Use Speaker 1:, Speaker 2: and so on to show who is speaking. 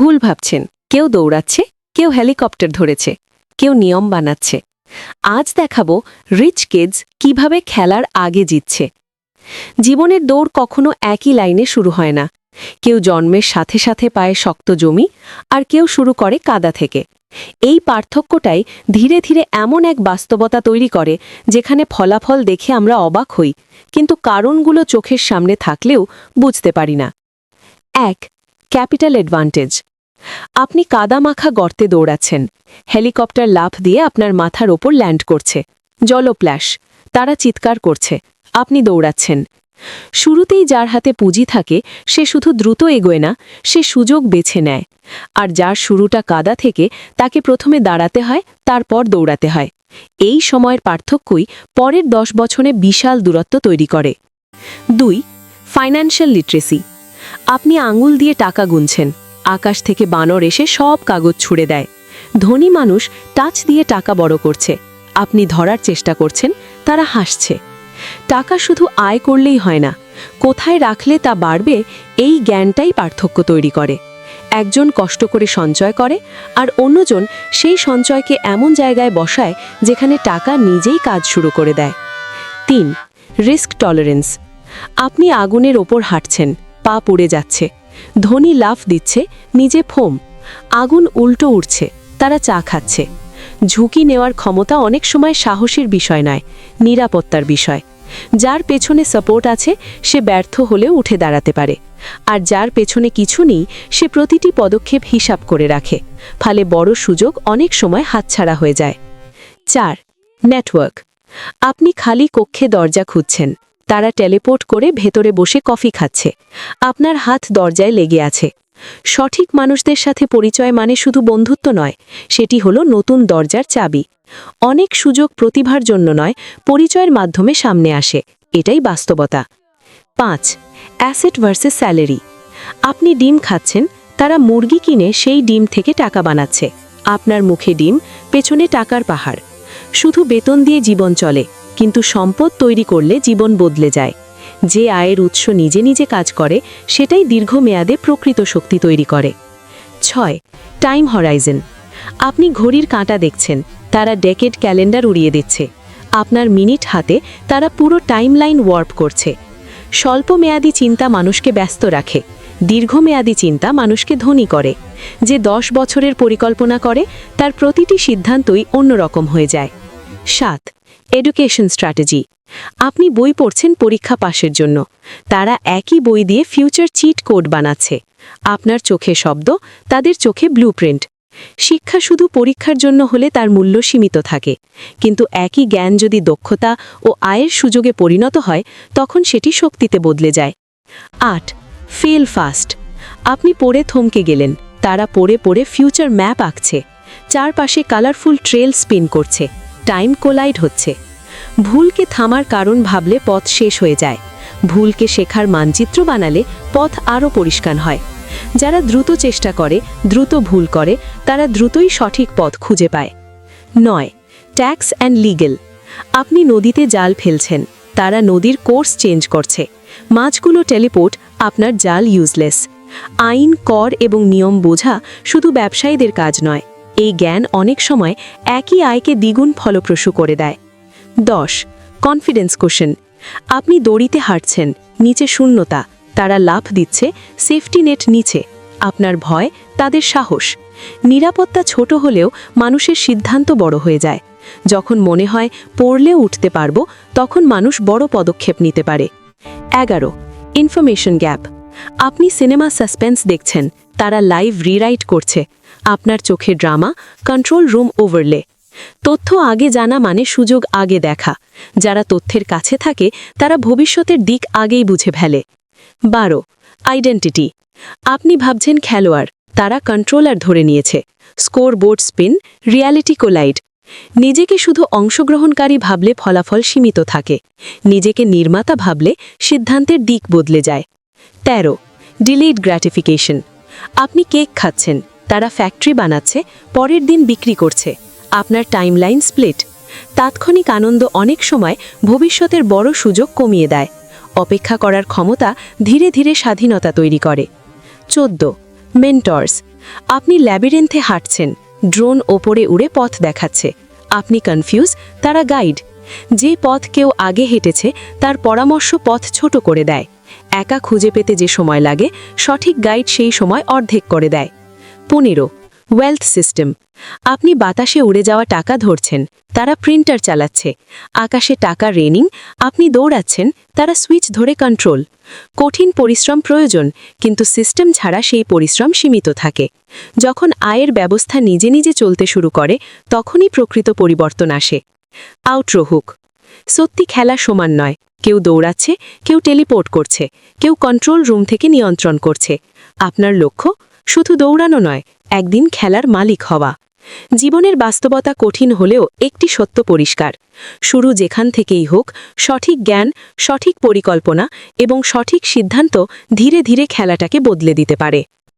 Speaker 1: ভুল ভাবছেন, কেউ দৌড়াচ্ছে, কেউ হেলিকপ্টার ধরেছে, কেউ নিয়ম বানাচ্ছে। আজ দেখাবো রিচ কিডস কিভাবে খেলার আগে জিতছে। জীবনের দৌড় কখনো একই লাইনে শুরু হয় না। কেউ জন্মের সাথে সাথে পায় শক্ত জমি, আর কেউ শুরু করে কাদা থেকে। এই পার্থক্যটাই ধীরে ধীরে এমন এক বাস্তবতা তৈরি করে যেখানে ফলাফল দেখে আমরা অবাক হই, কিন্তু কারণগুলো চোখের সামনে থাকলেও বুঝতে পারি না। ১. Capital advantage. আপনি কাদামাখা গর্তে দৌড়াচ্ছেন, হেলিকপ্টার লাফ দিয়ে আপনার মাথার ওপর ল্যান্ড করছে, জলপ্লাস, তারা চিৎকার করছে, আপনি দৌড়াচ্ছেন। শুরুতেই যার হাতে পুঁজি থাকে সে শুধু দ্রুত এগোয় না, সে সুযোগ বেছে নেয়। আর যার শুরুটা কাদা থেকে তাকে প্রথমে দাঁড়াতে হয়, তারপর দৌড়াতে হয়। এই সময়ের পার্থক্যই পরের 10 বছরে বিশাল দূরত্ব তৈরি করে। ২. Financial literacy. আপনি আঙুল দিয়ে টাকা গুনছেন, আকাশ থেকে বানর এসে সব কাগজ ছুঁড়ে দেয়। ধনী মানুষ টাচ দিয়ে টাকা বড় করছে, আপনি ধরার চেষ্টা করছেন, তারা হাসছে। টাকা শুধু আয় করলেই হয় না, কোথায় রাখলে তা বাড়বে, এই জ্ঞানটাই পার্থক্য তৈরি করে। একজন কষ্ট করে সঞ্চয় করে, আর অন্যজন সেই সঞ্চয়কে এমন জায়গায় বসায় যেখানে টাকা নিজেই কাজ শুরু করে দেয়। ৩. Risk tolerance. আপনি আগুনের ওপর হাঁটছেন, পা পুড়ে যাচ্ছে, ধনী লাফ দিচ্ছে, নিজে ফোম। আগুন উল্টো উঠছে, তারা চা খাচ্ছে। ঝুঁকি নেওয়ার ক্ষমতা অনেক সময় সাহসের বিষয় নয়, নিরাপত্তার বিষয়। যার পেছনে সাপোর্ট আছে সে ব্যর্থ হলেও উঠে দাঁড়াতে পারে, আর যার পেছনে কিছু নেই সে প্রতিটি পদক্ষেপ হিসাব করে রাখে, ফলে বড় সুযোগ অনেক সময় হাতছাড়া হয়ে যায়। ৪. নেটওয়ার্ক। আপনি খালি কক্ষে দরজা খুঁজছেন, তারা টেলিপোর্ট করে ভেতরে বসে কফি খাচ্ছে, আপনার হাত দরজায় লেগে আছে। সঠিক মানুষদের সাথে পরিচয় মানে শুধু বন্ধুত্ব নয়, সেটি হলো নতুন দরজার চাবি। অনেক সুযোগ প্রতিভার জন্য নয়, পরিচয়ের মাধ্যমে সামনে আসে, এটাই বাস্তবতা। ৫. Asset versus salary. আপনি ডিম খাচ্ছেন, তারা মুরগি কিনে সেই ডিম থেকে টাকা বানাচ্ছে। আপনার মুখে ডিম, পেছনে টাকার পাহাড়। শুধু বেতন দিয়ে জীবন চলে, কিন্তু সম্পদ তৈরি করলে জীবন বদলে যায়। যে আয়ের উৎস নিজে নিজে কাজ করে সেটাই দীর্ঘমেয়াদে প্রকৃত শক্তি তৈরি করে। ৬. Time Horizon. আপনি ঘড়ির কাঁটা দেখছেন, তারা ডেকেড ক্যালেন্ডার উড়িয়ে দিচ্ছে। আপনার মিনিট হাতে, তারা পুরো টাইমলাইন ওয়ার্প করছে। স্বল্পমেয়াদী চিন্তা মানুষকে ব্যস্ত রাখে, দীর্ঘমেয়াদী চিন্তা মানুষকে ধনী করে। যে 10 বছরের পরিকল্পনা করে তার প্রতিটি সিদ্ধান্তই অন্যরকম হয়ে যায়। ৭. Education strategy. আপনি বই পড়ছেন পরীক্ষা পাশের জন্য, তারা একই বই দিয়ে ফিউচার চিট কোড বানাচ্ছে। আপনার চোখে শব্দ, তাদের চোখে ব্লুপ্রিন্ট। শিক্ষা শুধু পরীক্ষার জন্য হলে তার মূল্য সীমিত থাকে, কিন্তু একই জ্ঞান যদি দক্ষতা ও আয়ের সুযোগে পরিণত হয় তখন সেটি শক্তিতে বদলে যায়। ৮. Fail fast. আপনি পড়ে থমকে গেলেন, তারা পড়ে পড়ে ফিউচার ম্যাপ আঁকছে। চারপাশে কালারফুল ট্রেল স্পিন করছে, টাইম কোলাইড হচ্ছে। ভুলকে থামার কারণ ভাবলে পথ শেষ হয়ে যায়, ভুলকে শেখার মানচিত্র বানালে পথ আরও পরিষ্কার হয়। যারা দ্রুত চেষ্টা করে, দ্রুত ভুল করে, তারা দ্রুতই সঠিক পথ খুঁজে পায়। ৯. Tax and legal. আপনি নদীতে জাল ফেলছেন, তারা নদীর কোর্স চেঞ্জ করছে। মাছগুলো টেলিপোর্ট, আপনার জাল ইউজলেস। আইন, কর এবং নিয়ম বোঝা শুধু ব্যবসায়ীদের কাজ নয়, এই জ্ঞান অনেক সময় একই আয়কে দ্বিগুণ ফলপ্রসূ করে দেয়। ১০. Confidence question. আপনি দড়িতে হাঁটছেন, নিচে শূন্যতা, তারা লাফ দিচ্ছে, সেফটি নেট নিচে। আপনার ভয়, তাদের সাহস। নিরাপত্তা ছোট হলেও মানুষের সিদ্ধান্ত বড় হয়ে যায়। যখন মনে হয় পড়লেও উঠতে পারবো, তখন মানুষ বড় পদক্ষেপ নিতে পারে। ১১. Information gap. আপনি সিনেমা সাসপেন্স দেখছেন, তারা লাইভ রিরাইট করছে। আপনার চোখে ড্রামা, কন্ট্রোল রুম ওভারলে। তথ্য আগে জানা মানে সুযোগ আগে দেখা। যারা তথ্যের কাছে থাকে তারা ভবিষ্যতের দিক আগেই বুঝে ফেলে। ১২. আইডেন্টিটি। আপনি ভাবছেন খেলোয়াড়, তারা কন্ট্রোলার ধরে নিয়েছে। Score board spin, reality collide. নিজেকে শুধু অংশগ্রহণকারী ভাবলে ফলাফল সীমিত থাকে, নিজেকে নির্মাতা ভাবলে সিদ্ধান্তের দিক বদলে যায়। ১৩. Delayed gratification. আপনি কেক খাচ্ছেন, তারা ফ্যাক্টরি বানাচ্ছে, পরের দিন বিক্রি করছে। আপনার টাইমলাইন স্প্লিট। তাৎক্ষণিক আনন্দ অনেক সময় ভবিষ্যতের বড় সুযোগ কমিয়ে দেয়। অপেক্ষা করার ক্ষমতা ধীরে ধীরে স্বাধীনতা তৈরি করে। ১৪. মেন্টরস। আপনি ল্যাবিরেন্থে হাঁটছেন, ড্রোন ওপরে উড়ে পথ দেখাচ্ছে। আপনি কনফিউজ, তারা গাইড। যে পথ কেউ আগে হেঁটেছে তার পরামর্শ পথ ছোট করে দেয়। একা খুঁজে পেতে যে সময় লাগে, সঠিক গাইড সেই সময় অর্ধেক করে দেয়। 15 ওয়েলথ সিস্টেম। আপনি বাতাসে উড়ে যাওয়া টাকা ধরছেন, তারা প্রিন্টার চালাচ্ছে। আকাশে টাকা রেনিং, আপনি দৌড়াচ্ছেন, তারা সুইচ ধরে কন্ট্রোল। কঠিন পরিশ্রম প্রয়োজন, কিন্তু সিস্টেম ছাড়া সেই পরিশ্রম সীমিত থাকে। যখন আয়ের ব্যবস্থা নিজে নিজে চলতে শুরু করে, তখনই প্রকৃত পরিবর্তন আসে। Outro hook. সত্যি খেলা সমান নয়। কেউ দৌড়াচ্ছে, কেউ টেলিপোর্ট করছে, কেউ কন্ট্রোল রুম থেকে নিয়ন্ত্রণ করছে। আপনার লক্ষ্য শুধু দৌড়ানো নয়, একদিন খেলার মালিক হওয়া। জীবনের বাস্তবতা কঠিন হলেও একটি সত্য পরিষ্কার। শুরু যেখান থেকেই হোক, সঠিক জ্ঞান, সঠিক পরিকল্পনা এবং সঠিক সিদ্ধান্ত ধীরে ধীরে খেলাটাকে বদলে দিতে পারে।